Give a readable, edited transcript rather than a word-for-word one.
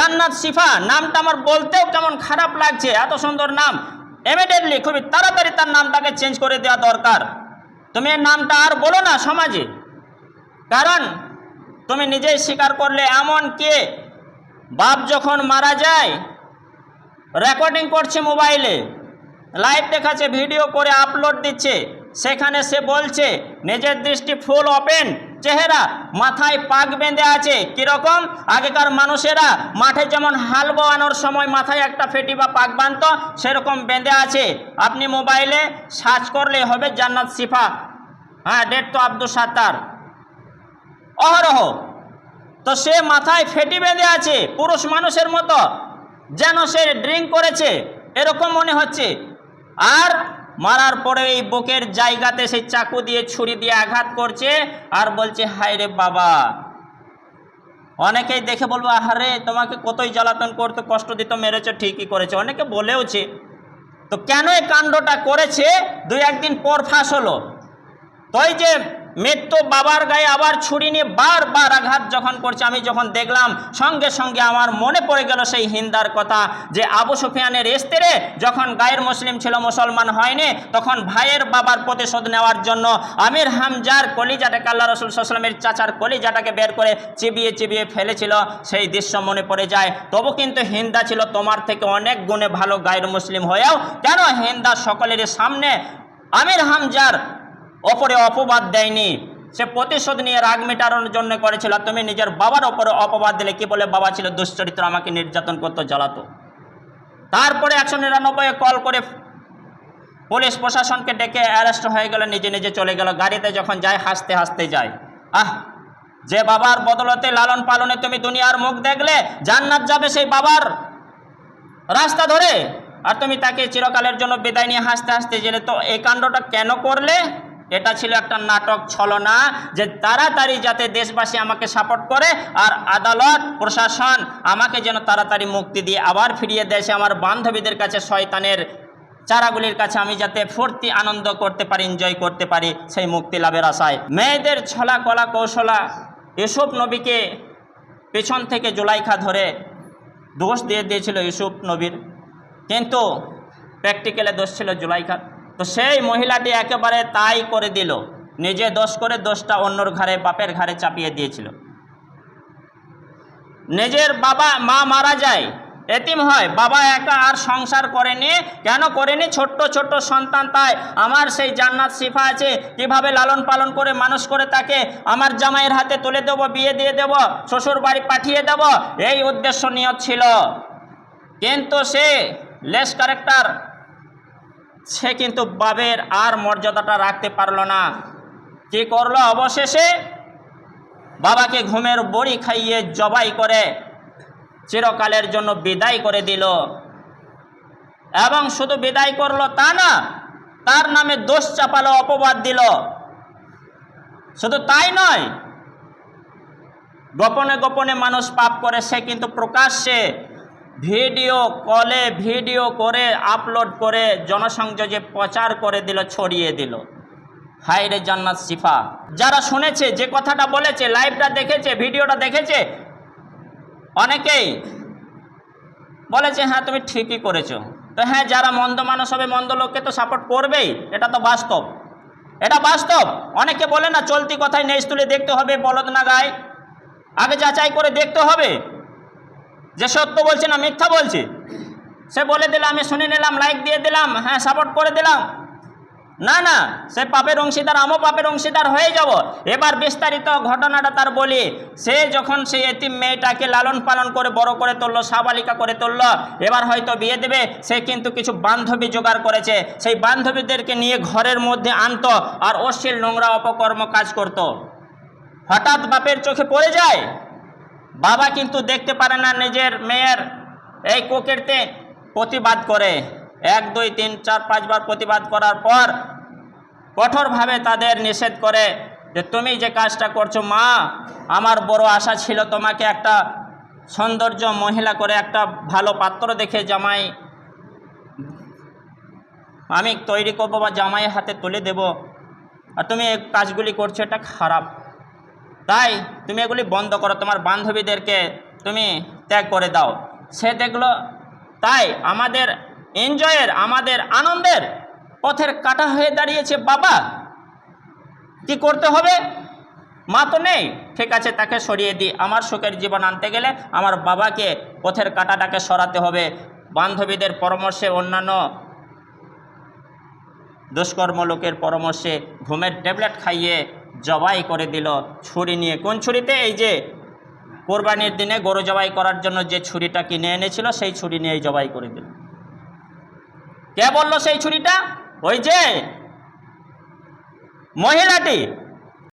জান্নাত শিফা নামটা আমার বলতেও কেমন খারাপ লাগছে, এত সুন্দর নাম। ইমিডিয়েটলি খুবই তাড়াতাড়ি তার নামটাকে চেঞ্জ করে দেওয়া দরকার। তুমি এর নামটা আর বলো না সমাজে, কারণ তুমি নিজেই স্বীকার করলে এমন কে বাপ যখন মারা যায় রেকর্ডিং করছে, মোবাইলে লাইভ দেখাচ্ছে, ভিডিও করে আপলোড দিচ্ছে, সেখানে সে বলছে নিজের দৃষ্টি ফুল ওপেন চেহারা, মাথায় পাক বেঁধে আছে। কীরকম আগেকার মানুষেরা মাঠে যেমন হাল বোয়ানোর সময় মাথায় একটা ফেটি বা পাক বাঁধত, সেরকম বেঁধে আছে। আপনি মোবাইলে সার্চ করলে হবে জান্নাত শিফা, হ্যাঁ ডেট তো আব্দুল সাত্তার অহরহ। তো সে মাথায় ফেটি বেঁধে আছে পুরুষ মানুষের মতো, যেন সে ড্রিঙ্ক করেছে এরকম মনে হচ্ছে। আর মারার পরে এই বুকের জায়গাতে সেই চাকু দিয়ে ছুরি দিয়ে আঘাত করছে আর বলছে হায় রে বাবা। অনেকেই দেখে বলবো আহারে তোমাকে কতই জ্বালাতন করতে কষ্ট দিত, মেরেছে, ঠিকই করেছে, অনেকে বলেওছে। তো কেন এই কাণ্ডটা করেছে দুই একদিন পর ফাঁস হলো। তো এই যে মৃত্যু বাবার গায়ে আবার ছুরি নিয়ে বারবার আঘাত যখন করছে, আমি যখন দেখলাম সঙ্গে সঙ্গে আমার মনে পড়ে গেল সেই হিন্দার কথা, যে আবু সুফিয়ানের স্ত্রী যখন গায়ের মুসলিম ছিল, মুসলমান হয়নি, তখন ভাইয়ের বাবার প্রতিশোধ নেওয়ার জন্য আমির হামজার কলিজাটাকে, আল্লাহ রাসূল সাল্লাল্লাহু আলাইহি ওয়াসাল্লামের চাচার কলিজাটাকে বের করে চিবিয়ে চিবিয়ে ফেলেছিল, সেই দৃশ্য মনে পড়ে যায়। তবু কিন্তু হিন্দা ছিল তোমার থেকে অনেক গুণে ভালো, গায়ের মুসলিম হয়েও কেন হিন্দা সকলের সামনে আমির হামজার ওপরে অপবাদ দেয়নি? সে প্রতিশোধ নিয়ে রাগ মেটানোর জন্য করেছিল। তুমি নিজের বাবার ওপরে অপবাদ দিলে, কি বলে বাবা ছিল দুশ্চরিত্র, আমাকে নির্যাতন করতো, জ্বালাতো। তারপরে 199 কল করে পুলিশ প্রশাসনকে ডেকে অ্যারেস্ট হয়ে গেল, নিজে নিজে চলে গেল। গাড়িতে যখন যায় হাসতে হাসতে যায়। যে বাবার বদলতে লালন পালনে তুমি দুনিয়ার মুখ দেখলে, জান্নাত যাবে সেই বাবার রাস্তা ধরে, আর তুমি তাকে চিরকালের জন্য বিদায় নিয়ে হাসতে হাসতে গেলে। তো এই কাণ্ডটা কেন করলে? এটা ছিল একটা নাটক, ছলনা, যে তাড়াতাড়ি যাতে দেশবাসী আমাকে সাপোর্ট করে আর আদালত প্রশাসন আমাকে যেন তাড়াতাড়ি মুক্তি দিয়ে আবার ফিরিয়ে দেয়, সে আমার বান্ধবীদের কাছে, শয়তানের চারাগুলির কাছে আমি যাতে ফুর্তি আনন্দ করতে পারি, এনজয় করতে পারি, সেই মুক্তি লাভের আশায়। মেয়েদের ছলা কলা কৌশলা ইউসুফ নবীকে পেছন থেকে জুলাইখা ধরে দোষ দিয়ে দিয়েছিল ইউসুফ নবীর, কিন্তু প্র্যাকটিক্যালে দোষ ছিল জুলাইখার। তো সেই মহিলাটি একেবারে তাই করে দিল, নিজে দোষ করে দোষটা অন্যর ঘাড়ে, বাপের ঘাড়ে চাপিয়ে দিয়েছিল। নিজের বাবা মা মারা যায়, এতিম হয়, বাবা একা আর সংসার করেনি। কেন করেনি? ছোট্ট ছোট্ট সন্তান, তাই আমার সেই জান্নাত শিফা আছে, কিভাবে লালন পালন করে মানুষ করে তাকে আমার জামাইয়ের হাতে তুলে দেবো, বিয়ে দিয়ে দেব, শ্বশুর বাড়ি পাঠিয়ে দেব, এই উদ্দেশ্য নিয়ত ছিল। কিন্তু সে লেস ক্যারেক্টার, সে কিন্তু বাবের আর মর্যাদাটা রাখতে পারলো না। কি করলো? অবশেষে বাবাকে ঘুমের বড়ি খাইয়ে জবাই করে চিরকালের জন্য বিদায় করে দিল। এবং শুধু বিদায় করলো তা না, তার নামে দোষ চাপালো, অপবাদ দিল। শুধু তাই নয়, গোপনে গোপনে মানুষ পাপ করে, সে কিন্তু প্রকাশ্যে ভিডিও কলে ভিডিও করে আপলোড করে জনসংযোগে প্রচার করে দিল, ছড়িয়ে দিল। হায় রে জান্নাত শিফা। যারা শুনেছে, যে কথাটা বলেছে, লাইভটা দেখেছে, ভিডিওটা দেখেছে, অনেকেই বলেছে হ্যাঁ তুমি ঠিকই করেছো। তো হ্যাঁ, যারা মন্দ মানুষ হবে মন্দ লোককে তো সাপোর্ট করবেই, এটা তো বাস্তব, এটা বাস্তব। অনেকে বলে না চলতি কথায় নেজ তুলে দেখতে হবে, বলদ না গায়, আগে যাচাই করে দেখতে হবে যে সত্য বলছে না মিথ্যা বলছে। সে বলে দিল, আমি শুনে নিলাম, লাইক দিয়ে দিলাম, হ্যাঁ সাপোর্ট করে দিলাম, না না, সে পাপের অংশীদার, আমিও পাপের অংশীদার হয়ে যাব। এবার বিস্তারিত ঘটনাটা তার বলি। সে যখন সেই এতিম মেয়েটাকে লালন পালন করে বড় করে তুললো, সাবালিকা করে তুললো, এবার হয়তো বিয়ে দেবে, সে কিন্তু কিছু বান্ধবী জোগাড় করেছে। সেই বান্ধবীদেরকে নিয়ে ঘরের মধ্যে আনতো আর অশ্লীল নোংরা অপকর্ম কাজ করত। হঠাৎ বাপের চোখে পড়ে যায়। বাবা কিন্তু দেখতে পারে না নিজের মেয়ের এই কুকীর্তি, প্রতিবাদ করে 1 2 3 4 5 বার প্রতিবাদ করার পর কঠোরভাবে তাদের নিষেধ করে যে তুমি যে কাজটা করছো মা, আমার বড় আশা ছিল তোমাকে একটা সৌন্দর্য মহিলা করে একটা ভালো পাত্র দেখে জামাই আমি তৈরি করবো বা জামাইয়ের হাতে তুলে দেব, আর তুমি এই কাজগুলি করছো, এটা খারাপ। তাই তুমি এগুলি বন্ধ করো, তোমার বান্ধবীদেরকে তুমি ত্যাগ করে দাও। সে দেখলো তাই আমাদের এনজয়ের, আমাদের আনন্দের পথের কাঁটা হয়ে দাঁড়িয়েছে বাবা। কি করতে হবে? মা তো নেই, ঠিক আছে তাকে সরিয়ে দিই। আমার সুখের জীবন আনতে গেলে আমার বাবাকে পথের কাঁটাটাকে সরাতে হবে। বান্ধবীদের পরামর্শে, অন্যান্য দুষ্কর্ম লোকের পরামর্শে ঘুমের ট্যাবলেট খাইয়ে জবাই করে দিল ছুরি নিয়ে। কোন ছুরিতে? এই যে কোরবানির দিনে গরু জবাই করার জন্য যে ছুরিটা কিনে এনেছিল সেই ছুরি নিয়েই জবাই করে দিল। কে বলল সেই ছুরিটা? ওই যে মহিলাটি